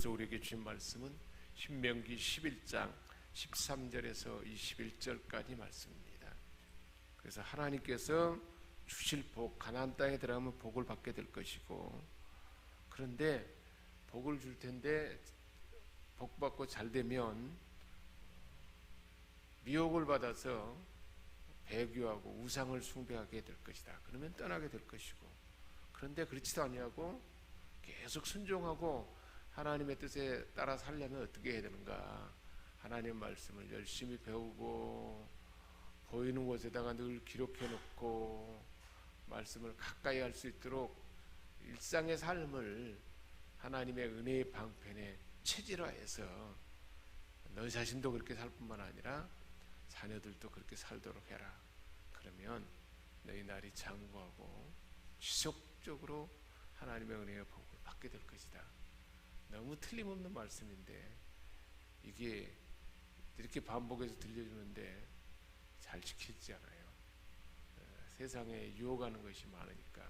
그래서 우리에게 주신 말씀은 신명기 11장 13절에서 21절까지 말씀입니다. 그래서 하나님께서 주실 복, 가나안 땅에 들어가면 복을 받게 될 것이고, 그런데 복을 줄 텐데 복 받고 잘 되면 미혹을 받아서 배교하고 우상을 숭배하게 될 것이다. 그러면 떠나게 될 것이고, 그런데 그렇지도 아니하고 계속 순종하고 하나님의 뜻에 따라 살려면 어떻게 해야 되는가? 하나님의 말씀을 열심히 배우고 보이는 곳에다가 늘 기록해 놓고 말씀을 가까이 할 수 있도록 일상의 삶을 하나님의 은혜의 방편에 체질화해서 너 자신도 그렇게 살 뿐만 아니라 자녀들도 그렇게 살도록 해라. 그러면 너희 날이 장구하고 지속적으로 하나님의 은혜의 복을 받게 될 것이다. 너무 틀림없는 말씀인데 이게 이렇게 반복해서 들려주는데 잘 지키지 않아요. 세상에 유혹하는 것이 많으니까.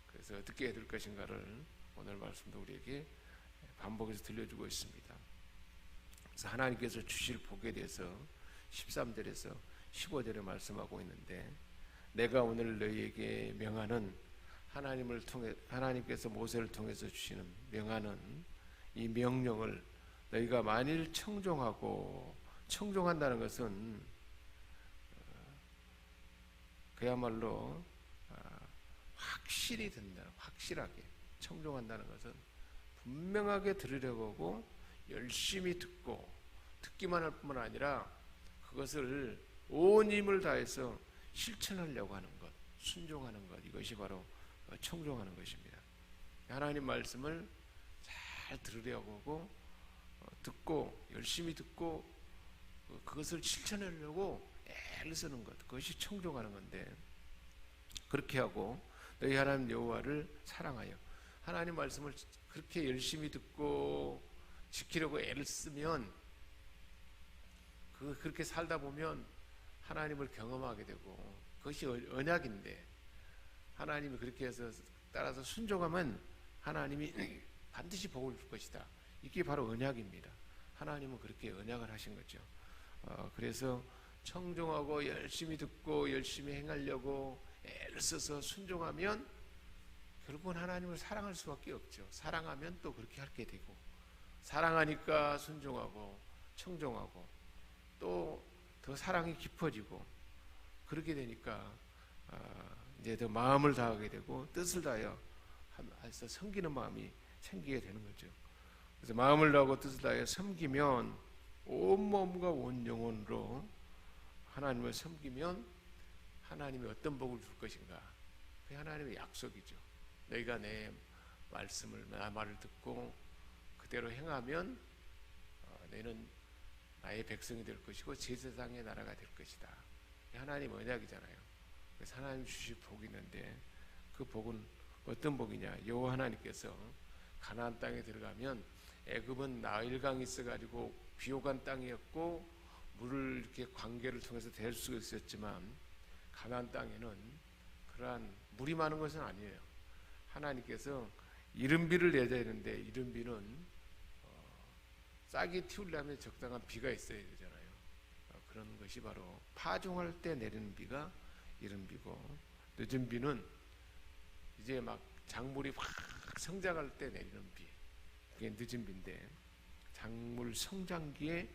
그래서 어떻게 해야 될 것인가를 오늘 말씀도 우리에게 반복해서 들려주고 있습니다. 그래서 하나님께서 주실 복에 대해서 13절에서 15절에 말씀하고 있는데, 내가 오늘 너희에게 명하는 하나님께서 모세를 통해서 주시는 명하는 이 명령을 너희가 만일 청종한다는 것은 그야말로 확실히 된다. 확실하게 청종한다는 것은 분명하게 들으려고 하고 열심히 듣기만 할 뿐만 아니라 그것을 온 힘을 다해서 실천하려고 하는 것, 순종하는 것, 이것이 바로 청종하는 것입니다. 하나님 말씀을 잘 들으려고 하고 듣고 열심히 듣고 그것을 실천하려고 애를 쓰는 것, 그것이 청종하는 건데, 그렇게 하고 너희 하나님 여호와를 사랑하여 하나님 말씀을 그렇게 열심히 듣고 지키려고 애를 쓰면 그렇게 살다 보면 하나님을 경험하게 되고, 그것이 언약인데 하나님이 그렇게 해서 따라서 순종하면 하나님이 반드시 복을 줄 것이다. 이게 바로 언약입니다. 하나님은 그렇게 언약을 하신 거죠. 그래서 청종하고 열심히 듣고 열심히 행하려고 애를 써서 순종하면 결국은 하나님을 사랑할 수밖에 없죠. 사랑하면 또 그렇게 하게 되고, 사랑하니까 순종하고 청종하고 또 더 사랑이 깊어지고, 그렇게 되니까 이제 더 마음을 다하게 되고 뜻을 다하여 해서 섬기는 마음이 생기게 되는 거죠. 그래서 마음을 다하고 뜻을 다하여 섬기면 온 몸과 온 영혼으로 하나님을 섬기면 하나님이 어떤 복을 줄 것인가? 그게 하나님의 약속이죠. 너희가 내 말씀을, 나 말을 듣고 그대로 행하면 너희는 나의 백성이 될 것이고 제사장의 나라가 될 것이다. 하나님 언약이잖아요. 그래서 하나님 주실 복이 있는데, 그 복은 어떤 복이냐? 여호와 하나님께서 가나안 땅에 들어가면, 애굽은 나일강이 있어가지고 비옥한 땅이었고 물을 이렇게 관계를 통해서 댈 수 있었지만, 가나안 땅에는 그러한 물이 많은 것은 아니에요. 하나님께서 이른비를 내야 되는데 이른비는 싹이 틔우려면 적당한 비가 있어야 되잖아요. 그런 것이 바로 파종할 때 내리는 비가 이른비고, 늦은 비는 이제 막 작물이 확 성장할 때 내리는 비, 그게 늦은 비인데, 작물 성장기에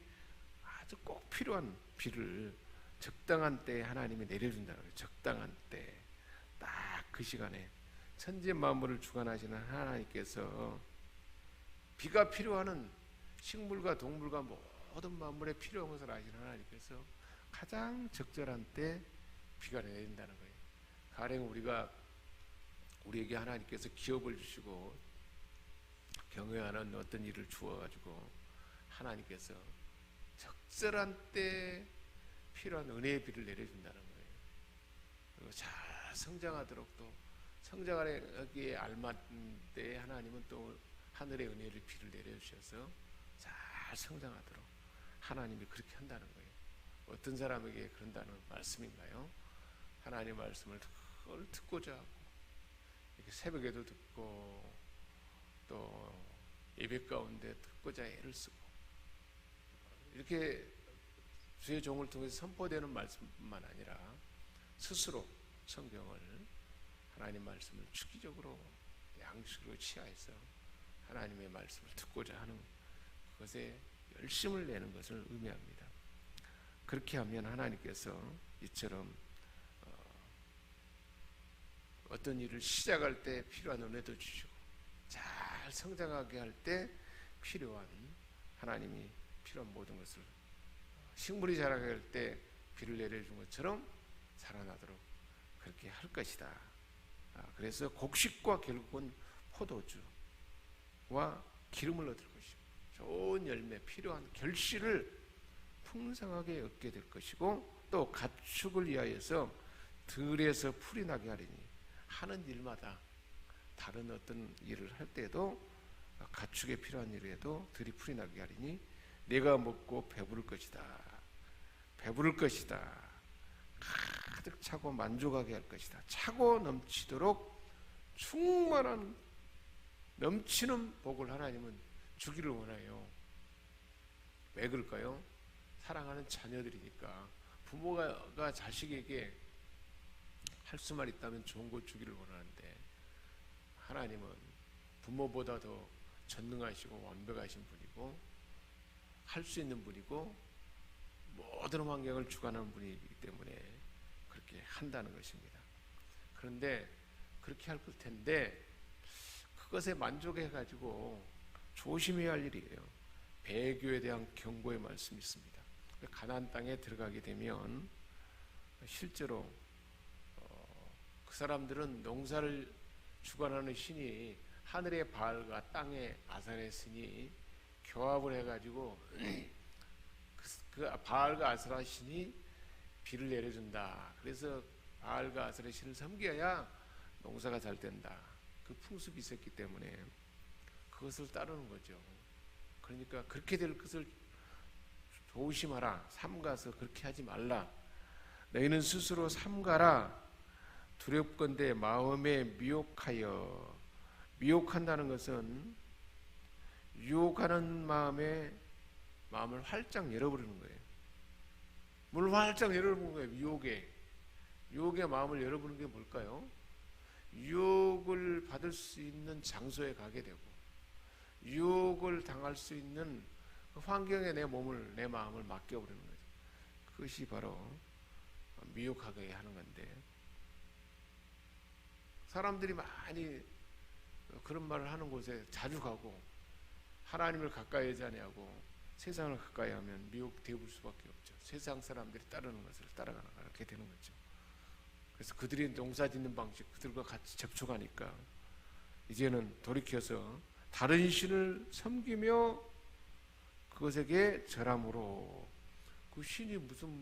아주 꼭 필요한 비를 적당한 때에 하나님이 내려준다는 거예요. 적당한 때, 딱 그 시간에 천지 만물을 주관하시는 하나님께서 비가 필요한 식물과 동물과 모든 만물에 필요한 것을 아시는 하나님께서 가장 적절한 때 비가 내린다는 거예요. 가령 우리에게 하나님께서 기업을 주시고 경영하는 어떤 일을 주어가지고 하나님께서 적절한 때 필요한 은혜의 비를 내려준다는 거예요. 그리고 잘 성장하도록, 또 성장하기에 알맞은 때에 하나님은 또 하늘의 은혜를 비를 내려주셔서 잘 성장하도록 하나님이 그렇게 한다는 거예요. 어떤 사람에게 그런다는 말씀인가요? 하나님의 말씀을 듣고자 하고, 이렇게 새벽에도 듣고 또 예배 가운데 듣고자 애를 쓰고 이렇게 주의 종을 통해서 선포되는 말씀뿐만 아니라 스스로 성경을 하나님 말씀을 주기적으로 양식으로 취하해서 하나님의 말씀을 듣고자 하는 그것에 열심을 내는 것을 의미합니다. 그렇게 하면 하나님께서 이처럼 어떤 일을 시작할 때 필요한 은혜도 주시고 잘 성장하게 할 때 필요한 하나님이 필요한 모든 것을 식물이 자라게 할 때 비를 내려준 것처럼 살아나도록 그렇게 할 것이다. 그래서 곡식과 결국은 포도주와 기름을 얻을 것이고 좋은 열매 필요한 결실을 풍성하게 얻게 될 것이고 또 가축을 위하여서 들에서 풀이 나게 하리니 하는 일마다 다른 어떤 일을 할 때도 가축에 필요한 일에도 들이 풀이 나게 하리니 내가 먹고 배부를 것이다. 배부를 것이다. 가득 차고 만족하게 할 것이다. 차고 넘치도록 충만한 넘치는 복을 하나님은 주기를 원해요. 왜 그럴까요? 사랑하는 자녀들이니까 부모가 자식에게 할 수만 있다면 좋은 것 주기를 원하는데 하나님은 부모보다 더 전능하시고 완벽하신 분이고 할 수 있는 분이고 모든 환경을 주관하는 분이기 때문에 그렇게 한다는 것입니다. 그런데 그렇게 할 텐데 그것에 만족해가지고 조심해야 할 일이에요. 배교에 대한 경고의 말씀이 있습니다. 가나안 땅에 들어가게 되면 실제로 그 사람들은 농사를 주관하는 신이 하늘의 바알과 땅의 아사레 신이 교합을 해가지고 그 바알과 아사레 신이 비를 내려준다. 그래서 바알과 아사레 신을 섬겨야 농사가 잘 된다. 그 풍습이 있었기 때문에 그것을 따르는 거죠. 그러니까 그렇게 될 것을 조심하라. 삼가서 그렇게 하지 말라. 너희는 스스로 삼가라. 두렵건대 마음에 미혹하여. 미혹한다는 것은 유혹하는 마음을 활짝 열어버리는 거예요. 문을 활짝 열어보는 거예요. 유혹의 마음을 열어보는 게 뭘까요? 유혹을 받을 수 있는 장소에 가게 되고 유혹을 당할 수 있는 그 환경에 내 마음을 맡겨버리는 거죠. 그것이 바로 미혹하게 하는 건데 사람들이 많이 그런 말을 하는 곳에 자주 가고 하나님을 가까이 하지 아니하고 세상을 가까이 하면 미혹되을 수밖에 없죠. 세상 사람들이 따르는 것을 따라가게 되는 거죠. 그래서 그들이 농사 짓는 방식 그들과 같이 접촉하니까 이제는 돌이켜서 다른 신을 섬기며 그것에게 절함으로 그 신이 무슨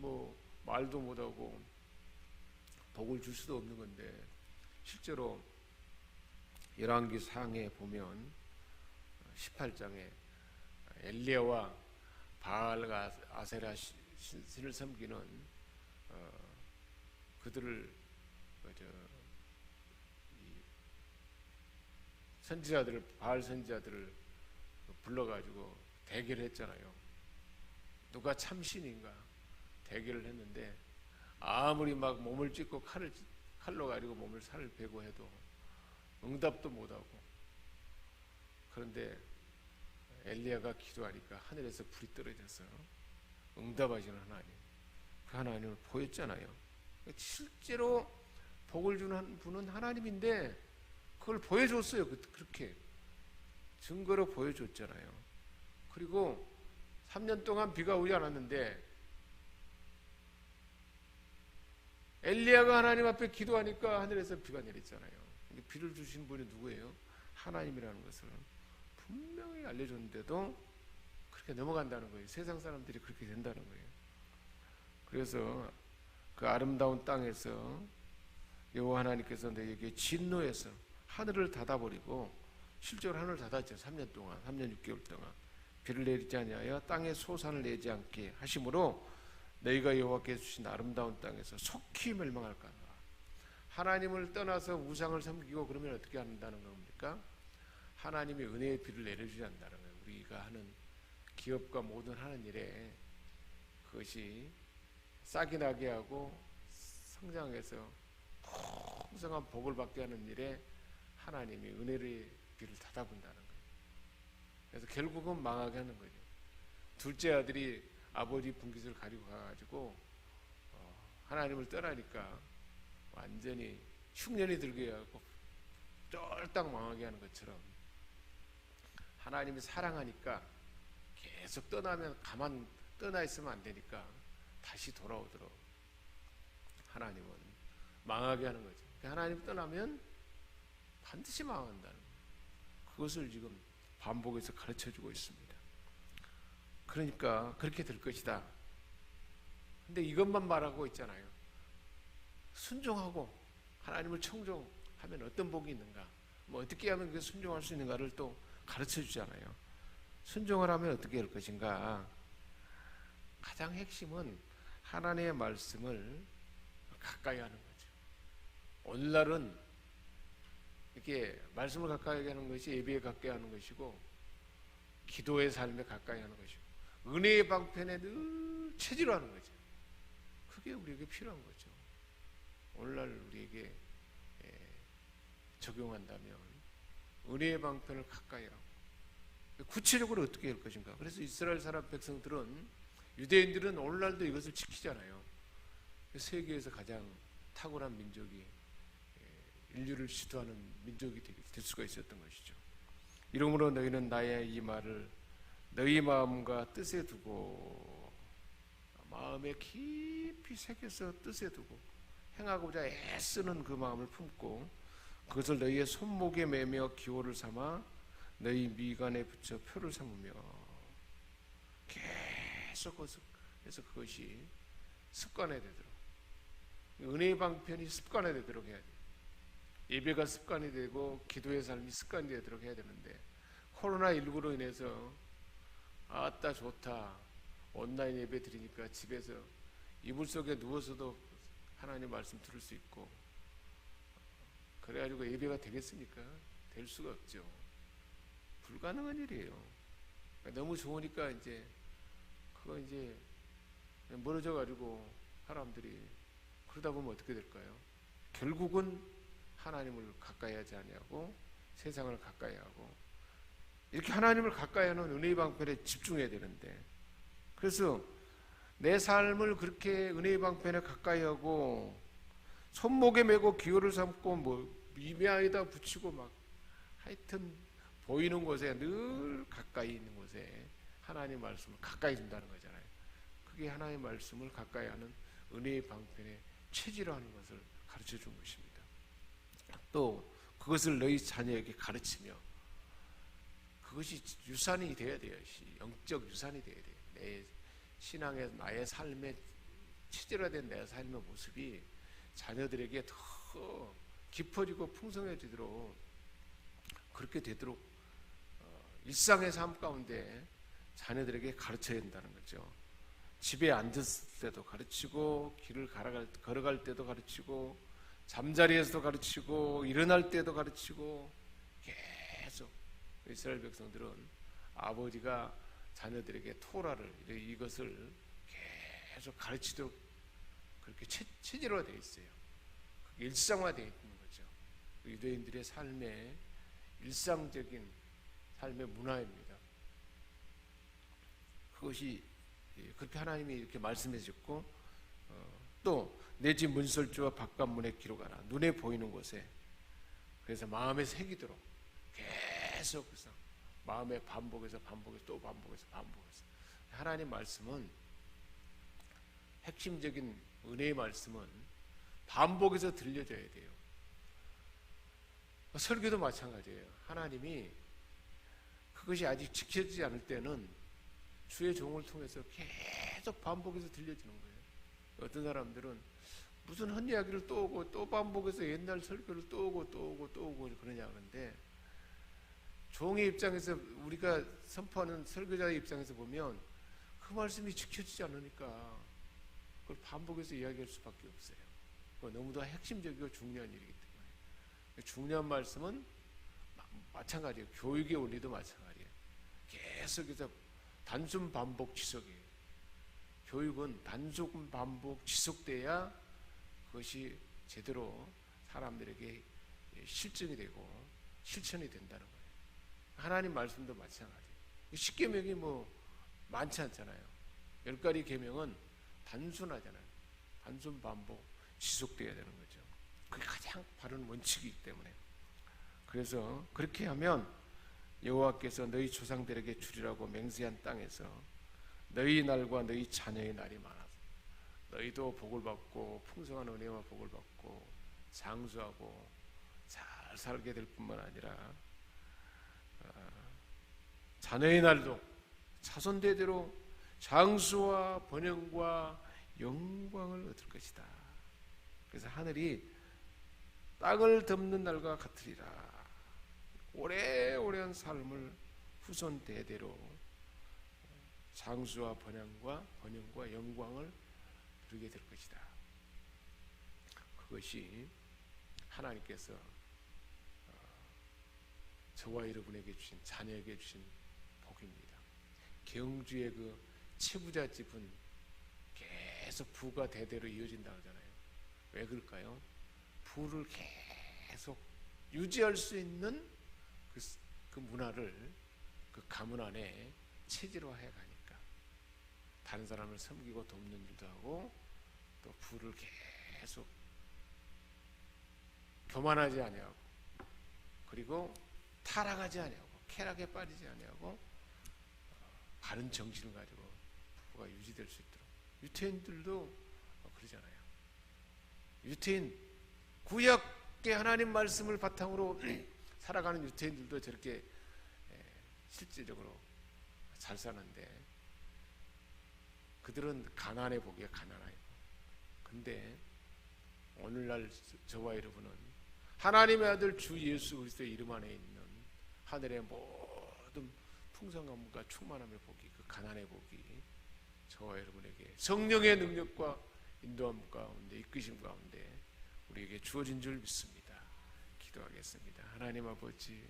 말도 못하고 복을 줄 수도 없는 건데 실제로 열왕기 상에 보면 18장에 엘리야와 바알과 아세라 신을 섬기는 그들을 선지자들을 바알 선지자들을 불러가지고 대결을 했잖아요. 누가 참신인가 대결을 했는데 아무리 막 몸을 찢고 칼로 가지고 몸을 살을 베고 해도 응답도 못하고 그런데 엘리야가 기도하니까 하늘에서 불이 떨어져서 응답하시는 하나님 그 하나님을 보였잖아요. 실제로 복을 주는 분은 하나님인데 그걸 보여줬어요. 그렇게 증거로 보여줬잖아요. 그리고 3년 동안 비가 오지 않았는데 엘리야가 하나님 앞에 기도하니까 하늘에서 비가 내렸잖아요. 비를 주신 분이 누구예요? 하나님이라는 것을 분명히 알려줬는데도 그렇게 넘어간다는 거예요. 세상 사람들이 그렇게 된다는 거예요. 그래서 그 아름다운 땅에서 여호와 하나님께서 너에게 진노해서 하늘을 닫아버리고 실제로 하늘을 닫았죠. 3년 6개월 동안 비를 내리지 아니하여 땅에 소산을 내지 않게 하심으로 너희가 여호와께서 주신 아름다운 땅에서 속히 멸망할까. 하나님을 떠나서 우상을 섬기고 그러면 어떻게 한다는 겁니까? 하나님이 은혜의 비를 내려주지 않는다는 거예요. 우리가 하는 기업과 모든 하는 일에 그것이 싹이 나게 하고 성장해서 풍성한 복을 받게 하는 일에 하나님이 은혜의 비를 닫아본다는 거예요. 그래서 결국은 망하게 하는 거죠. 둘째 아들이 아버지 분깃을 가지고 가가지고 하나님을 떠나니까 완전히 흉년이 들게 하고 쫄딱 망하게 하는 것처럼 하나님이 사랑하니까 계속 떠나면 가만 떠나 있으면 안 되니까 다시 돌아오도록 하나님은 망하게 하는 거죠. 하나님 떠나면 반드시 망한다는 거예요. 그것을 지금 반복해서 가르쳐주고 있습니다. 그러니까 그렇게 될 것이다. 근데 이것만 말하고 있잖아요. 순종하고 하나님을 청종하면 어떤 복이 있는가, 뭐 어떻게 하면 그 순종할 수 있는가를 또 가르쳐 주잖아요. 순종을 하면 어떻게 할 것인가. 가장 핵심은 하나님의 말씀을 가까이 하는 거죠. 오늘날은 이렇게 말씀을 가까이 하는 것이 예배에 가까이 하는 것이고 기도의 삶에 가까이 하는 것이고 은혜의 방편에 늘 체질로 하는 거죠. 그게 우리에게 필요한 거죠. 오늘날 우리에게 적용한다면 은혜의 방편을 가까이 하고 구체적으로 어떻게 할 것인가. 그래서 이스라엘 사람 백성들은, 유대인들은 오늘날도 이것을 지키잖아요. 세계에서 가장 탁월한 민족이, 인류를 지도하는 민족이 될 수가 있었던 것이죠. 이러므로 너희는 나의 이 말을 너희 마음과 뜻에 두고, 마음에 깊이 새겨서 뜻에 두고 행하고자 애쓰는 그 마음을 품고 그것을 너희의 손목에 매며 기호를 삼아 너희 미간에 붙여 표를 삼으며, 계속 해서 그것이 습관이 되도록, 은혜의 방편이 습관이 되도록 해야 돼요. 예배가 습관이 되고 기도의 삶이 습관이 되도록 해야 되는데, 코로나19로 인해서 아따 좋다, 온라인 예배 드리니까 집에서 이불 속에 누워서도 하나님 말씀 들을 수 있고, 그래가지고 예배가 되겠습니까? 될 수가 없죠. 불가능한 일이에요. 너무 좋으니까 그거 멀어져 가지고 사람들이 그러다 보면 어떻게 될까요? 결국은 하나님을 가까이 하지 않냐고 세상을 가까이 하고, 이렇게 하나님을 가까이 하는 은혜의 방편에 집중해야 되는데, 그래서 내 삶을 그렇게 은혜의 방편에 가까이 하고 손목에 메고 기호를 삼고 미미하에다 붙이고 막 하여튼 보이는 곳에 늘 가까이 있는 곳에 하나님의 말씀을 가까이 둔다는 거잖아요. 그게 하나님의 말씀을 가까이 하는 은혜의 방편에 체질화하는 것을 가르쳐 준 것입니다. 또 그것을 너희 자녀에게 가르치며, 그것이 유산이 되어야 돼요. 영적 유산이 되어야 돼요. 내 신앙의, 나의 삶의 체질화된 내 삶의 모습이 자녀들에게 더 깊어지고 풍성해지도록, 그렇게 되도록 일상의 삶 가운데 자녀들에게 가르쳐야 된다는 거죠. 집에 앉았을 때도 가르치고, 길을 걸어갈 때도 가르치고, 잠자리에서도 가르치고, 일어날 때도 가르치고, 계속 이스라엘 백성들은 아버지가 자녀들에게 토라를, 이것을 계속 가르치도록 그렇게 체질화되어 있어요. 그게 일상화되어 있는 거죠. 유대인들의 삶의 일상적인 삶의 문화입니다. 그것이 그렇게 하나님이 이렇게 말씀해 주셨고, 또 내 집 문설주와 바깥문에 기록하라, 눈에 보이는 곳에, 그래서 마음에 새기도록 계속 마음에 반복해서 또 반복해서 하나님 말씀은, 핵심적인 은혜의 말씀은 반복해서 들려줘야 돼요. 설교도 마찬가지예요. 하나님이 그것이 아직 지켜지지 않을 때는 주의 종을 통해서 계속 반복해서 들려주는 거예요. 어떤 사람들은 무슨 헛이야기를 또 오고 또 반복해서 옛날 설교를 또 오고 그러냐 그러는데, 종의 입장에서, 우리가 선포하는 설교자의 입장에서 보면 그 말씀이 지켜지지 않으니까 그걸 반복해서 이야기할 수밖에 없어요. 너무도 핵심적이고 중요한 일이기 때문에, 중요한 말씀은 마찬가지예요. 교육의 원리도 마찬가지예요. 계속해서 단순 반복 지속이에요. 교육은 단순 반복 지속돼야 그것이 제대로 사람들에게 실증이 되고 실천이 된다는 거예요. 하나님 말씀도 마찬가지예요. 십계명이 뭐 많지 않잖아요. 10가지 계명은 단순하잖아요. 단순 반복 지속돼야 되는 거죠. 그게 가장 바른 원칙이기 때문에. 그래서 그렇게 하면 여호와께서 너희 조상들에게 주리라고 맹세한 땅에서 너희 날과 너희 자녀의 날이 많아서 너희도 복을 받고 풍성한 은혜와 복을 받고 장수하고 잘 살게 될 뿐만 아니라 자녀의 날도 자손대대로 장수와 번영과 영광을 얻을 것이다. 그래서 하늘이 땅을 덮는 날과 같으리라. 오래오래한 삶을 후손 대대로 장수와 번영과 영광을 누리게 될 것이다. 그것이 하나님께서 저와 여러분에게 주신, 자녀에게 주신 복입니다. 경주의 그 채부자 집은 계속 부가 대대로 이어진다 하잖아요. 왜 그럴까요? 부를 계속 유지할 수 있는 그 문화를 그 가문 안에 체질화해 가니까 다른 사람을 섬기고 돕는 일도 하고 또 부를 계속 교만하지 아니하고 그리고 타락하지 아니하고 쾌락에 빠지지 아니하고 바른 정신을 가지고 부부가 유지될 수 있도록. 유태인들도 그러잖아요. 유태인 구약의 하나님 말씀을 바탕으로 살아가는 유태인들도 저렇게 실질적으로 잘 사는데 그들은 가난해 보기에 가난해요. 근데 오늘날 저와 여러분은 하나님의 아들 주 예수 그리스도의 이름 안에 있는 하늘의 모든 풍성함과 충만함의 복이, 그 가난의 복이 저와 여러분에게 성령의 능력과 인도함 가운데 이끄심 가운데 우리에게 주어진 줄 믿습니다. 기도하겠습니다. 하나님 아버지,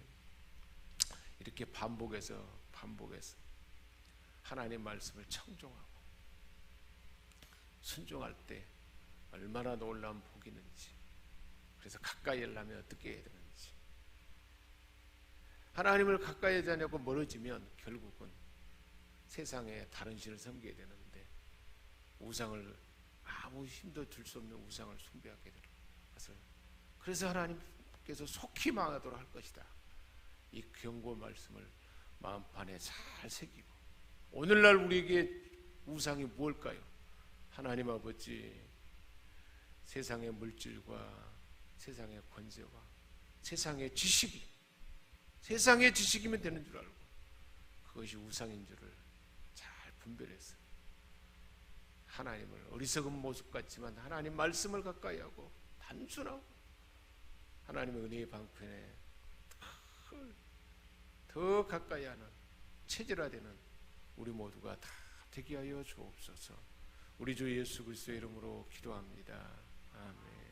이렇게 반복해서 하나님 말씀을 청종하고 순종할 때 얼마나 놀라운 복이 있는지, 그래서 가까이 하려면 어떻게 해야 되는지, 하나님을 가까이 하지 않고 멀어지면 결국은 세상에 다른 신을 섬기게 되는데 우상을, 아무 힘도 줄 수 없는 우상을 숭배하게 되는 것을, 그래서 하나님께서 속히 망하도록 할 것이다. 이 경고 말씀을 마음판에 잘 새기고, 오늘날 우리에게 우상이 무엇일까요? 하나님 아버지, 세상의 물질과 세상의 권세와 세상의 지식이면 되는 줄 알고 그것이 우상인 줄을 잘 분별해서 하나님을, 어리석은 모습 같지만 하나님 말씀을 가까이 하고 단순하고 하나님의 은혜의 방편에 더 가까이 하는 체질화되는 우리 모두가 다 되게 하여 주옵소서. 우리 주 예수 그리스도의 이름으로 기도합니다. 아멘.